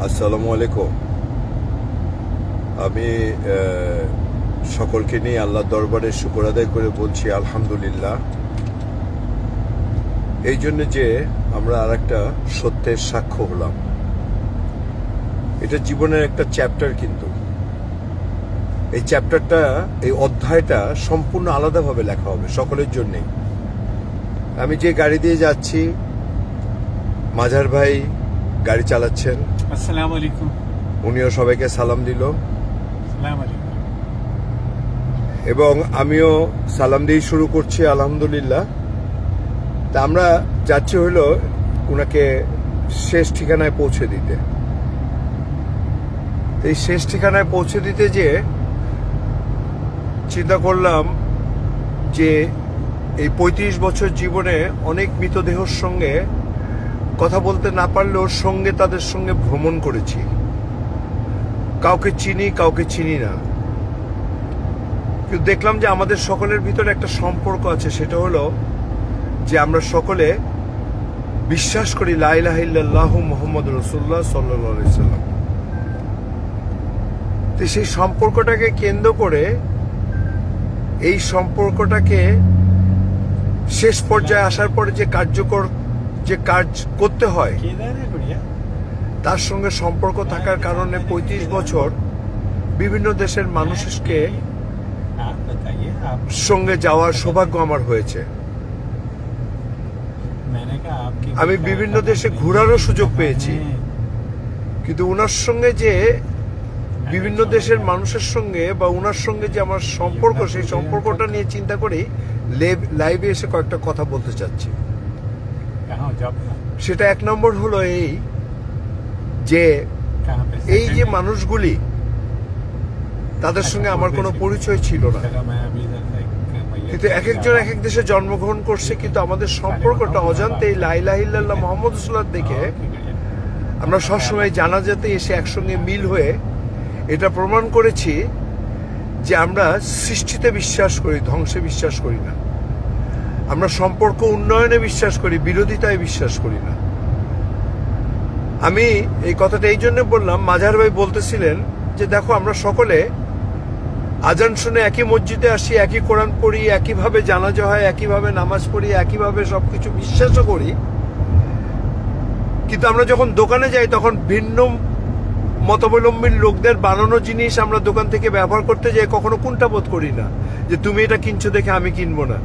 আসসালামু আলাইকুম। আমি সকলকে নিয়ে আল্লাহর দরবারে শুকর আদায় করে বলছি আলহামদুলিল্লাহ। এই জন্য যে আমরা আর একটা সত্যের সাক্ষ্য হলাম। এটা জীবনের একটা চ্যাপ্টার, কিন্তু এই চ্যাপ্টারটা, এই অধ্যায়টা সম্পূর্ণ আলাদাভাবে লেখা হবে সকলের জন্যেই। আমি যে গাড়ি দিয়ে যাচ্ছি, মাঝার ভাই গাড়ি চালাচ্ছেন, আসসালামু আলাইকুম। উনিও সবাইকে সালাম দিল আসসালামু আলাইকুম। এবং আমিও সালাম দিয়ে শুরু করছি আলহামদুলিল্লাহ। তা আমরা যাচ্ছি হলো ওনাকে শেষ ঠিকানায় পৌঁছে দিতে। এই শেষ ঠিকানায় পৌঁছে দিতে যে চিন্তা করলাম যে এই ৩৫ বছর জীবনে অনেক মৃতদেহর সঙ্গে কথা বলতে না পারলেও সঙ্গে তাদের সঙ্গে ভ্রমণ করেছি। কাউকে চিনি, কাউকে চিনি না, কিন্তু দেখলাম যে আমাদের সকলের ভিতরে একটা সম্পর্ক আছে। সেটা হলো যে আমরা সকলে বিশ্বাস করি লা ইলাহা ইল্লাল্লাহু মুহাম্মাদুর রাসূলুল্লাহ সাল্লাল্লাহু আলাইহি সাল্লাম। তো সেই সম্পর্কটাকে কেন্দ্র করে, এই সম্পর্কটাকে শেষ পর্যায়ে আসার পরে যে কার্যকর যে কাজ করতে হয়, তার সঙ্গে সম্পর্ক থাকার কারণে ৩৫ বছর বিভিন্ন দেশের মানুষকে সঙ্গে যাওয়ার সৌভাগ্য আমার হয়েছে। আমি বিভিন্ন দেশে ঘোরারও সুযোগ পেয়েছি, কিন্তু ওনার সঙ্গে যে বিভিন্ন দেশের মানুষের সঙ্গে বা ওনার সঙ্গে যে আমার সম্পর্ক, সেই সম্পর্কটা নিয়ে চিন্তা করি লাইভে এসে কয়েকটা কথা বলতে চাচ্ছি। সেটা এক নম্বর হলো এই যে এই যে মানুষগুলি, তাদের সঙ্গে আমার কোনো পরিচয় ছিল না, কিন্তু এক একজন এক এক দেশে জন্মগ্রহণ করছে, কিন্তু আমাদের সম্পর্কটা অজান্তে লা ইলাহা ইল্লাল্লাহ মুহাম্মাদুর রাসূলুল্লাহ দেখে আমরা সবসময় জানাজাতে এসে একসঙ্গে মিল হয়ে এটা প্রমাণ করেছি যে আমরা সৃষ্টিতে বিশ্বাস করি, ধ্বংসে বিশ্বাস করি না। আমরা সম্পর্ক উন্নয়নে বিশ্বাস করি, বিরোধিতায় বিশ্বাস করি না। আমি এই কথাটা এই জন্য বললাম, মাঝার ভাই বলতেছিলেন যে দেখো আমরা সকলে আজান শুনে একই মসজিদে আসি, একই কোরআন পড়ি, একইভাবে জানাজা হয়, একইভাবে নামাজ পড়ি, একইভাবে সবকিছু বিশ্বাসও করি, কিন্তু আমরা যখন দোকানে যাই তখন ভিন্ন মতাবলম্বীর লোকদের বানানো জিনিস আমরা দোকান থেকে ব্যবহার করতে যাই, কখনো কোনটা বোধ করি না যে তুমি এটা কিনছো দেখে আমি কিনবো না।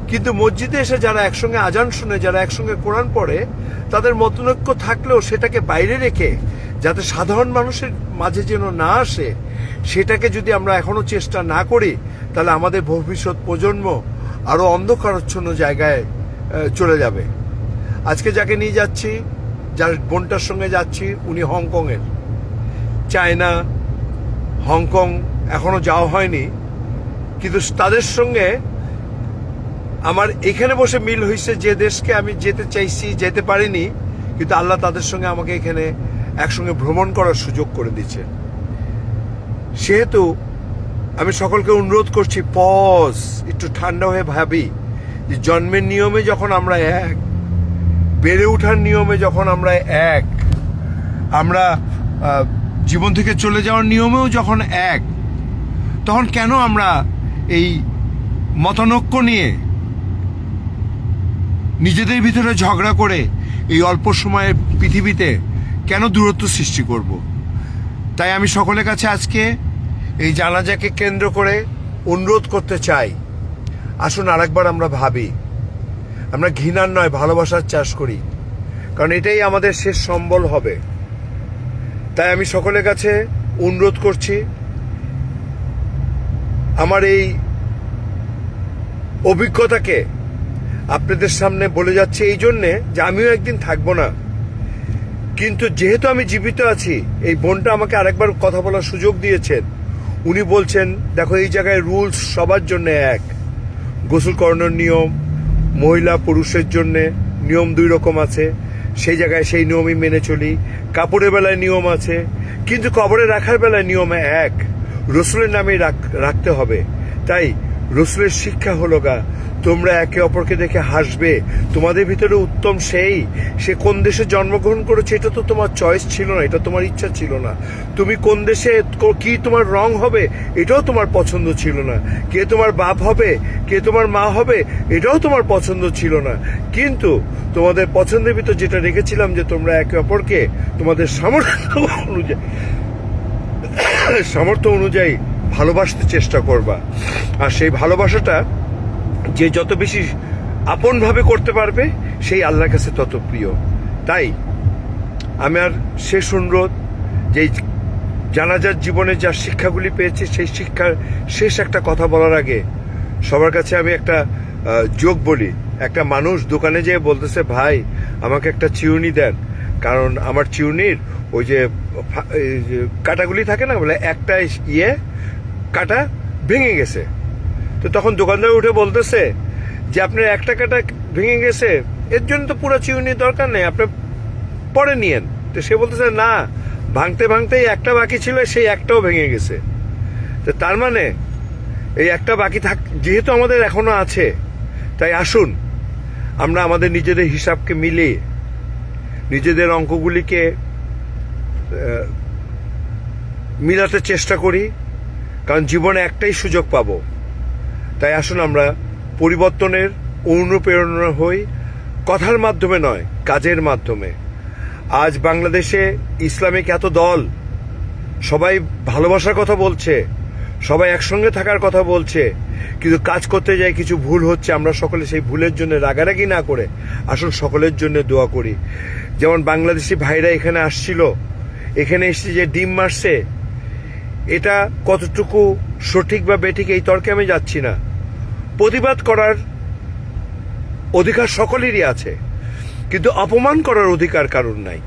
কিন্তু মসজিদে এসে যারা একসঙ্গে আজান শুনে, যারা একসঙ্গে কোরআন পড়ে, তাদের মতনৈক্য থাকলেও সেটাকে বাইরে রেখে যাতে সাধারণ মানুষের মাঝে যেন না আসে, সেটাকে যদি আমরা এখনো চেষ্টা না করি, তাহলে আমাদের ভবিষ্যৎ প্রজন্ম আরো অন্ধকারাচ্ছন্ন জায়গায় চলে যাবে। আজকে যাকে নিয়ে যাচ্ছি, যার বোনটার সঙ্গে যাচ্ছি, উনি হংকংয়ের। চায়না, হংকং এখনো যাওয়া হয়নি, কিন্তু তাদের সঙ্গে আমার এখানে বসে মিল হয়েছে। যে দেশকে আমি যেতে চাইছি, যেতে পারিনি, কিন্তু আল্লাহ তাদের সঙ্গে আমাকে এখানে একসঙ্গে ভ্রমণ করার সুযোগ করে দিচ্ছে। সেহেতু আমি সকলকে অনুরোধ করছি, একটু ঠান্ডা হয়ে ভাবি যে জন্মের নিয়মে যখন আমরা এক, বেড়ে ওঠার নিয়মে যখন আমরা এক, আমরা জীবন থেকে চলে যাওয়ার নিয়মেও যখন এক, তখন কেন আমরা এই মতানৈক্য নিয়ে নিজেদের ভিতরে ঝগড়া করে এই অল্প সময়ের পৃথিবীতে কেন দূরত্ব সৃষ্টি করব? তাই আমি সকলের কাছে আজকে এই জানাজাকে কেন্দ্র করে অনুরোধ করতে চাই, আসুন আরেকবার আমরা ভাবি, আমরা ঘৃণার নয় ভালোবাসার চাষ করি, কারণ এটাই আমাদের শেষ সম্বল হবে। তাই আমি সকলের কাছে অনুরোধ করছি, আমার এই অভিজ্ঞতাকে আপনাদের সামনে বলে যাচ্ছে এই জন্যে যে আমিও একদিন থাকবো না, কিন্তু যেহেতু আমি জীবিত আছি, এই বোনটা আমাকে আরেকবার কথা বলার সুযোগ দিয়েছেন। উনি বলছেন দেখো এই জায়গায় রুলস সবার জন্য এক, গোসল করানোর নিয়ম মহিলা পুরুষের জন্য নিয়ম 2 রকম আছে, সেই জায়গায় সেই নিয়মই মেনে চলি। কাপড়ের বেলায় নিয়ম আছে, কিন্তু কবরে রাখার বেলায় নিয়ম এক, রসুলের নামেই রাখতে হবে। তাই রসুলের শিক্ষা হলো তোমরা একে অপরকে দেখে হাসবে। তোমাদের ভিতরে উত্তম সে কোন দেশে জন্মগ্রহণ করেছে এটা তো তোমার চয়েস ছিল না, এটা তোমার ইচ্ছা ছিল না। তুমি কোন দেশে কি তোমার রং হবে এটাও তোমার পছন্দ ছিল না। কে তোমার বাপ হবে, কে তোমার মা হবে এটাও তোমার পছন্দ ছিল না। কিন্তু তোমাদের পছন্দের ভিতর যেটা রেখেছিলাম যে তোমরা একে অপরকে তোমাদের সামর্থ্য অনুযায়ী ভালোবাসতে চেষ্টা করবা। আর সেই ভালোবাসাটা যে যত বেশি আপনভাবে করতে পারবে সেই আল্লাহর কাছে তত প্রিয়। তাই আমার শেষ অনুরোধ, যে জানাজার জীবনে যা শিক্ষাগুলি পেয়েছি সেই শিক্ষার শেষ একটা কথা বলার আগে সবার কাছে আমি একটা যোগ বলি। একটা মানুষ দোকানে যেয়ে বলতেছে, ভাই আমাকে একটা চিউনি দেন, কারণ আমার চিউনির ওই যে কাটাগুলি থাকে না, বলে একটা কাটা ভেঙে গেছে। তো তখন দোকানদার উঠে বলতেছে যে আপনার একটা কাটা ভেঙে গেছে, এর জন্য তো পুরো চিউনির দরকার নেই, আপনি পরে নিয়েন। তো সে বলতেছে না, ভাঙতে ভাঙতেই একটা বাকি ছিল, সেই একটাও ভেঙে গেছে। তো তার মানে এই একটা বাকি যেহেতু আমাদের এখনো আছে, তাই আসুন আমরা আমাদের নিজেদের হিসাবকে মিলিয়ে নিজেদের অঙ্কগুলিকে মিলাতে চেষ্টা করি, কারণ জীবনে একটাই সুযোগ পাবো। তাই আসুন আমরা পরিবর্তনের অনুপ্রেরণা হই, কথার মাধ্যমে নয়, কাজের মাধ্যমে। আজ বাংলাদেশে ইসলামিক এত দল, সবাই ভালোবাসার কথা বলছে, সবাই একসঙ্গে থাকার কথা বলছে, কিন্তু কাজ করতে যায় কিছু ভুল হচ্ছে। আমরা সকলে সেই ভুলের জন্য রাগারাগি না করে আসুন সকলের জন্য দোয়া করি। যেমন বাংলাদেশি ভাইরা এখানে আসছিল, এখানে এসে যে ডিম মারছে, এটা কতটুকু সঠিক বা বেঠিক এই তর্কে আমি যাচ্ছি না। প্রতিবাদ করার অধিকার সকলেরই আছে, কিন্তু অপমান করার অধিকার কারণ নাই।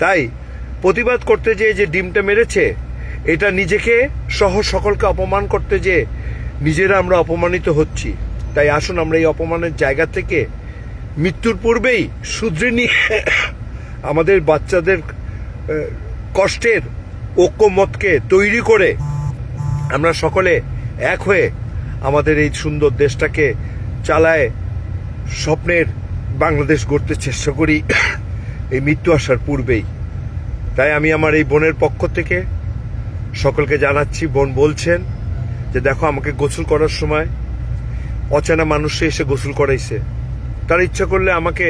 তাই প্রতিবাদ করতে যেয়ে যে ডিমটা মেরেছে, এটা নিজেকে সহ সকলকে অপমান করতে যেয়ে নিজেরা আমরা অপমানিত হচ্ছি। তাই আসুন আমরা এই অপমানের জায়গা থেকে মৃত্যুর পূর্বেই শুধরে নিয়ে আমাদের বাচ্চাদের কষ্টের ঐক্যমতকে তৈরি করে আমরা সকলে এক হয়ে আমাদের এই সুন্দর দেশটাকে চালায় স্বপ্নের বাংলাদেশ গড়তে চেষ্টা করি এই মৃত্যু আসার পূর্বেই। তাই আমি আমার এই বোনের পক্ষ থেকে সকলকে জানাচ্ছি, বোন বলছেন যে দেখো আমাকে গোসল করার সময় অচেনা মানুষ এসে গোসল করাইছে, তার ইচ্ছা করলে আমাকে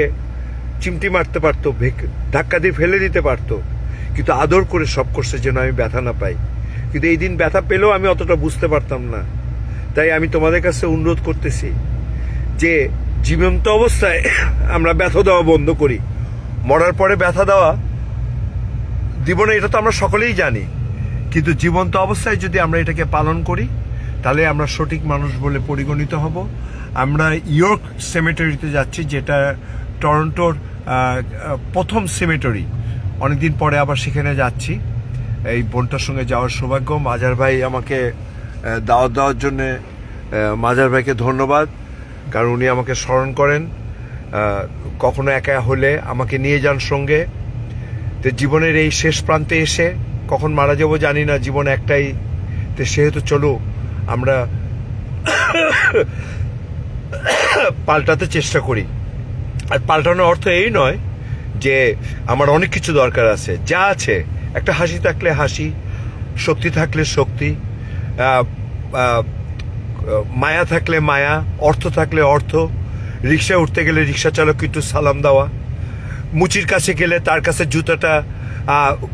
চিমটি মারতে পারতো, ধাক্কা দিয়ে ফেলে দিতে পারতো, কিন্তু আদর করে সব করছে যেন আমি ব্যথা না পাই। কিন্তু এই দিন ব্যথা পেলেও আমি অতটা বুঝতে পারতাম না। তাই আমি তোমাদের কাছে অনুরোধ করতেছি যে জীবন্ত অবস্থায় আমরা ব্যথা দেওয়া বন্ধ করি। মরার পরে ব্যথা দেওয়া দিব না, এটা তো আমরা সকলেই জানি, কিন্তু জীবন্ত অবস্থায় যদি আমরা এটাকে পালন করি তাহলে আমরা সঠিক মানুষ বলে পরিগণিত হব। আমরা ইয়র্ক সেমেটারিতে যাচ্ছি, যেটা টরন্টোর প্রথম সেমেটারি। অনেকদিন পরে আবার সেখানে যাচ্ছি, এই বোনটার সঙ্গে যাওয়ার সৌভাগ্য। মাজার ভাই আমাকে দাওয়াত দেওয়ার জন্যে, মাজার ভাইকে ধন্যবাদ, কারণ উনি আমাকে স্মরণ করেন, কখনো একা হলে আমাকে নিয়ে যান সঙ্গে। তো জীবনের এই শেষ প্রান্তে এসে কখন মারা যাবো জানি না, জীবন একটাই, তো সেহেতু চলো আমরা পাল্টাতে চেষ্টা করি। আর পাল্টানোর অর্থ এই নয় যে আমার অনেক কিছু দরকার আছে, যা আছে একটা হাসি থাকলে হাসি, শক্তি থাকলে শক্তি, মায়া থাকলে মায়া, অর্থ থাকলে অর্থ, রিক্সা উঠতে গেলে রিক্সা চালক একটু সালাম দেওয়া, মুচির কাছে গেলে তার কাছে জুতাটা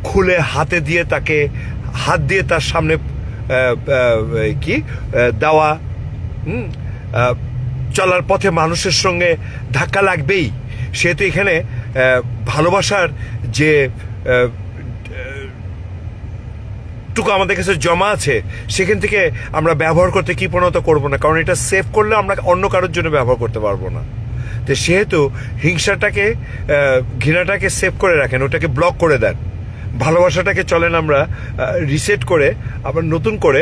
খুলে হাতে দিয়ে তাকে হাত দিয়ে তার সামনে দেওয়া। চলার পথে মানুষের সঙ্গে ধাক্কা লাগবেই, সেহেতু এখানে ভালোবাসার যে টুকু আমাদের কাছে জমা আছে সেখান থেকে আমরা ব্যবহার করতে কৃপণতা করবো না, কারণ এটা সেভ করলে আমরা অন্য কারোর জন্য ব্যবহার করতে পারবো না। তো সেহেতু হিংসাটাকে, ঘৃণাটাকে সেভ করে রাখেন, ওটাকে ব্লক করে দেন। ভালোবাসাটাকে চলেন আমরা রিসেট করে আবার নতুন করে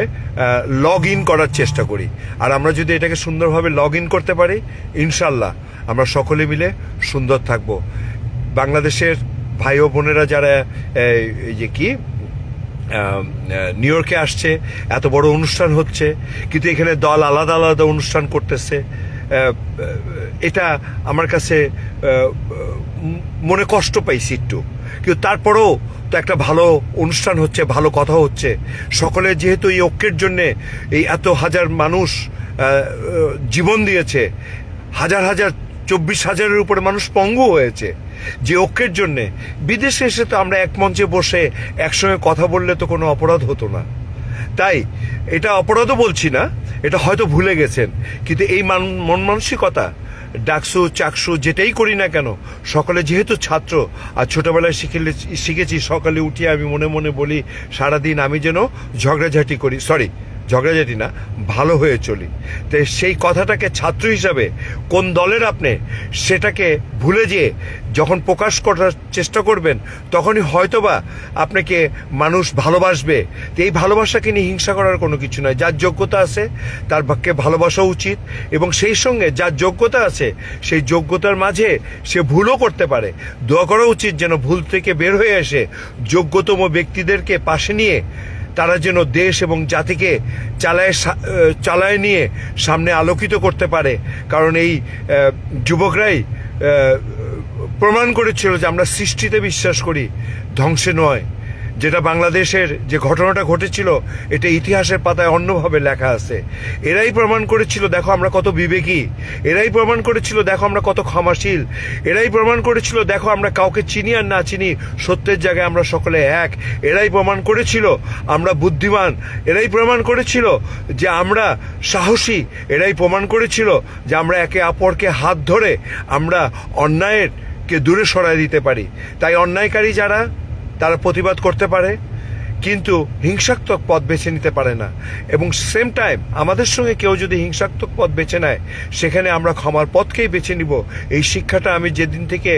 লগ ইন করার চেষ্টা করি। আর আমরা যদি এটাকে সুন্দরভাবে লগ ইন করতে পারি, ইনশাল্লাহ আমরা সকলে মিলে সুন্দর থাকব। বাংলাদেশের ভাই ও বোনেরা যারা এই যে নিউ ইয়র্কে আসছে, এত বড় অনুষ্ঠান হচ্ছে, কিন্তু এখানে দল আলাদা আলাদা অনুষ্ঠান করতেছে, এটা আমার কাছে মনে কষ্ট পাইছি একটু, কিন্তু তারপরেও তো একটা ভালো অনুষ্ঠান হচ্ছে, ভালো কথা হচ্ছে। সকলে যেহেতু এই ঐক্যের জন্যে এই এত হাজার মানুষ জীবন দিয়েছে, হাজার হাজার 24,000-এর উপরে মানুষ পঙ্গু হয়েছে যে ঐক্যের জন্যে, বিদেশে এসে তো আমরা এক মঞ্চে বসে একসঙ্গে কথা বললে তো কোনো অপরাধ হতো না। তাই এটা অপরাধও বলছি না, এটা হয়তো ভুলে গেছেন, কিন্তু এই মন মানসিকতা ডাকসু চাকসু যেটাই করি না কেন, সকলে যেহেতু ছাত্র, আর ছোটবেলায় শিখেছি সকালে উঠিয়ে আমি মনে মনে বলি সারাদিন আমি যেন ঝগড়াঝাটি করি, ঝগড়াঝাটি না, ভালো হয়ে চলি। তো সেই কথাটাকে ছাত্র হিসাবে কোন দলের আপনি, সেটাকে ভুলে যেয়ে যখন প্রকাশ করার চেষ্টা করবেন, তখনই হয়তোবা আপনাকে মানুষ ভালোবাসবে। তো এই ভালোবাসাকে নিয়ে হিংসা করার কোনো কিছু নয়। যার যোগ্যতা আছে তার ভাগ্যে ভালোবাসা উচিত, এবং সেই সঙ্গে যার যোগ্যতা আছে সেই যোগ্যতার মাঝে সে ভুলও করতে পারে। দোয়া করা উচিত যেন ভুল থেকে বের হয়ে এসে যোগ্যতম ব্যক্তিদেরকে পাশে নিয়ে তারা যেন দেশ এবং জাতিকে চালায় নিয়ে সামনে আলোকিত করতে পারে। কারণ এই যুবকরাই প্রমাণ করেছিল যে আমরা সৃষ্টিতে বিশ্বাস করি, ধ্বংসে নয়। যেটা বাংলাদেশের যে ঘটনাটা ঘটেছিল, এটা ইতিহাসের পাতায় অন্যভাবে লেখা আছে। এরাই প্রমাণ করেছিল দেখো আমরা কত বিবেকী, এরাই প্রমাণ করেছিল দেখো আমরা কত ক্ষমাশীল, এরাই প্রমাণ করেছিল দেখো আমরা কাউকে চিনি আর না চিনি সত্যের জায়গায় আমরা সকলে এক, এরাই প্রমাণ করেছিল আমরা বুদ্ধিমান, এরাই প্রমাণ করেছিল যে আমরা সাহসী, এরাই প্রমাণ করেছিল যে আমরা একে অপরকে হাত ধরে আমরা অন্যায়েরকে দূরে সরায় দিতে পারি। তাই অন্যায়কারী যারা, তারা প্রতিবাদ করতে পারে, কিন্তু হিংসাত্মক পথ বেছে নিতে পারে না। এবং সেম টাইম আমাদের সঙ্গে কেউ যদি হিংসাত্মক পথ বেছে নেয়, সেখানে আমরা ক্ষমার পথকেই বেছে নিব। এই শিক্ষাটা আমি যেদিন থেকে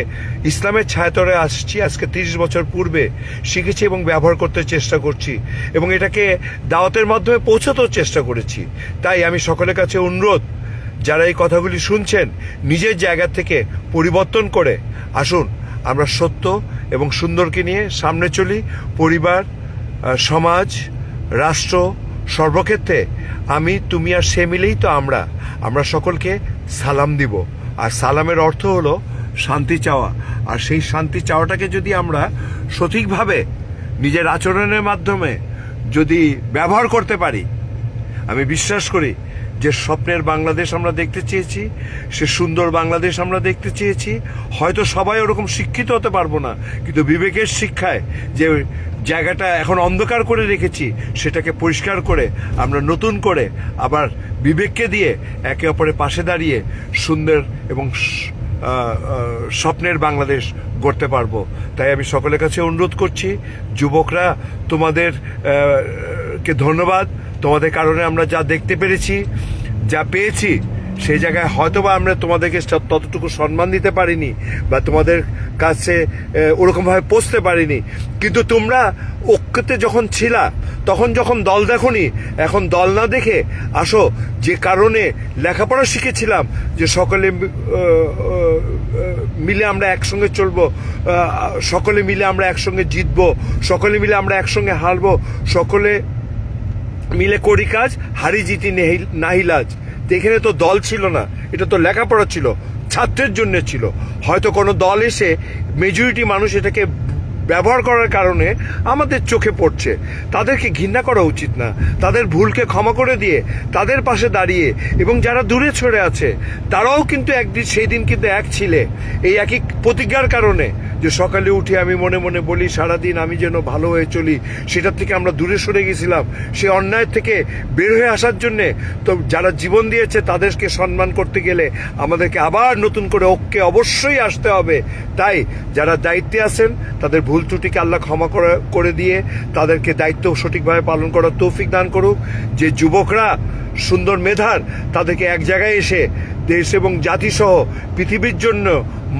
ইসলামের ছায়াতলে আসছি, আজকে 30 বছর পূর্বে শিখেছি এবং ব্যবহার করতে চেষ্টা করছি, এবং এটাকে দাওয়াতের মাধ্যমে পৌঁছাতেও চেষ্টা করেছি। তাই আমি সকলের কাছে অনুরোধ, যারা এই কথাগুলি শুনছেন, নিজের জায়গা থেকে পরিবর্তন করে আসুন আমরা সত্য এবং সুন্দরকে নিয়ে সামনে চলি। পরিবার, সমাজ, রাষ্ট্র, সর্বক্ষেত্রে আমি, তুমি আর সে মিলেই তো আমরা সকলকে সালাম দিব। আর সালামের অর্থ হলো শান্তি চাওয়া। আর সেই শান্তি চাওয়াটাকে যদি আমরা সঠিকভাবে নিজের আচরণের মাধ্যমে যদি ব্যবহার করতে পারি, আমি বিশ্বাস করি যে স্বপ্নের বাংলাদেশ আমরা দেখতে চেয়েছি, সে সুন্দর বাংলাদেশ আমরা দেখতে চেয়েছি। হয়তো সবাই ওরকম শিক্ষিত হতে পারবো না, কিন্তু বিবেকের শিক্ষায় যে জায়গাটা এখন অন্ধকার করে রেখেছি, সেটাকে পরিষ্কার করে আমরা নতুন করে আবার বিবেককে দিয়ে একে অপরের পাশে দাঁড়িয়ে সুন্দর এবং স্বপ্নের বাংলাদেশ গড়তে পারবো। তাই আমি সকলের কাছে অনুরোধ করছি, যুবকরা তোমাদের কে ধন্যবাদ। তোমাদের কারণে আমরা যা দেখতে পেরেছি, যা পেয়েছি, সেই জায়গায় হয়তোবা আমরা তোমাদেরকে ততটুকু সম্মান দিতে পারিনি বা তোমাদের কাছে ওরকমভাবে পৌঁছতে পারিনি, কিন্তু তোমরা ঐক্যতে যখন ছিলা, তখন যখন দল দেখোনি, এখন দল না দেখে আসো। যে কারণে লেখাপড়া শিখেছিলাম যে সকলে মিলে আমরা একসঙ্গে চলবো, সকলে মিলে আমরা একসঙ্গে জিতবো, সকলে মিলে আমরা একসঙ্গে হারবো, সকলে মিলে করি কাজ, হারি জিতি নাহিলাজ। এখানে তো দল ছিল না, এটা তো লেখাপড়া ছিল, ছাত্রের জন্য ছিল। হয়তো কোনো দল এসে মেজরিটি মানুষ এটাকে ব্যবহার করার কারণে আমাদের চোখে পড়ছে, তাদেরকে ঘৃণা করা উচিত না। তাদের ভুলকে ক্ষমা করে দিয়ে তাদের পাশে দাঁড়িয়ে, এবং যারা দূরে ছড়ে আছে তারাও কিন্তু একদিন সেই দিন কিন্তু এক ছিলে এই একই প্রতিজ্ঞার কারণে, যে সকালে উঠে আমি মনে মনে বলি সারাদিন আমি যেন ভালো হয়ে চলি। সেটার থেকে আমরা দূরে সরে গেছিলাম, সে অন্যায় থেকে বের হয়ে আসার জন্যে। তো যারা জীবন দিয়েছে তাদেরকে সম্মান করতে গেলে আমাদেরকে আবার নতুন করে ঐক্যে অবশ্যই আসতে হবে। তাই যারা দায়িত্বে আছেন তাদের ভুল ত্রুটিকে আল্লাহ ক্ষমা করে দিয়ে তাদেরকে দায়িত্ব সঠিকভাবে পালন করার তৌফিক দান করুক। যে যুবকরা সুন্দর মেধার, তাদেরকে এক জায়গায় এসে দেশ এবং জাতিসহ পৃথিবীর জন্য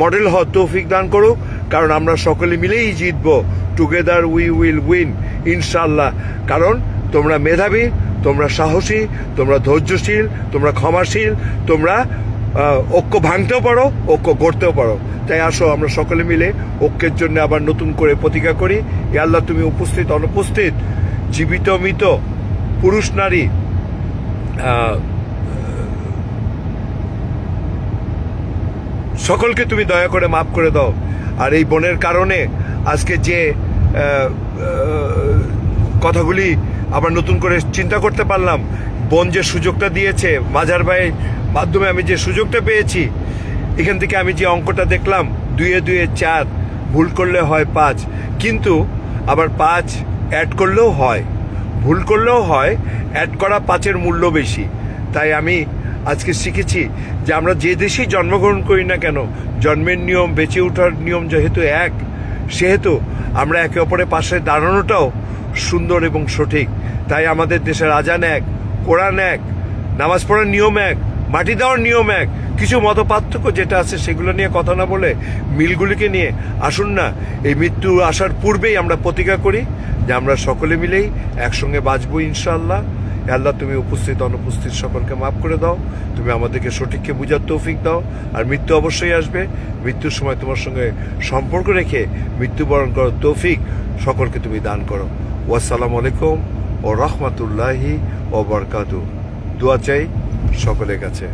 মডেল হওয়ার তৌফিক দান করুক। কারণ আমরা সকলে মিলেই জিতবো। টুগেদার উই উইল উইন, ইনশাল্লাহ। কারণ তোমরা মেধাবী, তোমরা সাহসী, তোমরা ধৈর্যশীল, তোমরা ক্ষমাশীল, তোমরা ঐক্য ভাঙতেও পারো, ঐক্য গড়তেও পারো। তাই আসো আমরা সকলে মিলে ঐক্যের জন্য আবার নতুন করে প্রতিজ্ঞা করি। এ আল্লাহ, তুমি উপস্থিত অনুপস্থিত, জীবিত মৃত, পুরুষ নারী, সকলকে তুমি দয়া করে মাফ করে দাও। আর এই বোনের কারণে আজকে যে কথাগুলি আবার নতুন করে চিন্তা করতে পারলাম, বোন যে সুযোগটা দিয়েছে, মাজার ভাইয়ের মাধ্যমে আমি যে সুযোগটা পেয়েছি, এখান থেকে আমি যে অঙ্কটা দেখলাম 2 এ 2 এ 4, ভুল করলে হয় 5, কিন্তু আবার 5 অ্যাড করলেও হয়, ভুল করলেও হয়, অ্যাড করা 5-এর মূল্য বেশি। তাই আমি আজকে শিখেছি যে আমরা যে দেশেই জন্মগ্রহণ করি না কেন, জন্মের নিয়ম, বেঁচে ওঠার নিয়ম যেহেতু এক, সেহেতু আমরা একে অপরের পাশে দাঁড়ানোটাও সুন্দর এবং সঠিক। তাই আমাদের দেশের আজান এক, কোরআন এক, নামাজ পড়ার নিয়ম এক, মাটি দেওয়ার নিয়ম এক। কিছু মত পার্থক্য যেটা আছে সেগুলো নিয়ে কথা না বলে মিলগুলিকে নিয়ে আসুন না এই মৃত্যু আসার পূর্বেই আমরা প্রতিজ্ঞা করি যে আমরা সকলে মিলেই একসঙ্গে বাঁচবো ইনশাআল্লাহ। আল্লাহ, তুমি উপস্থিত অনুপস্থিত সকলকে মাফ করে দাও, তুমি আমাদেরকে সঠিককে বুঝার তৌফিক দাও। আর মৃত্যু অবশ্যই আসবে, মৃত্যুর সময় তোমার সঙ্গে সম্পর্ক রেখে মৃত্যুবরণ করার তৌফিক সকলকে তুমি দান করো। ওয়াসসালামু আলাইকুম ও রহমতুল্লাহি ও বরকাতু। দোয়া চাই সকলের কাছে।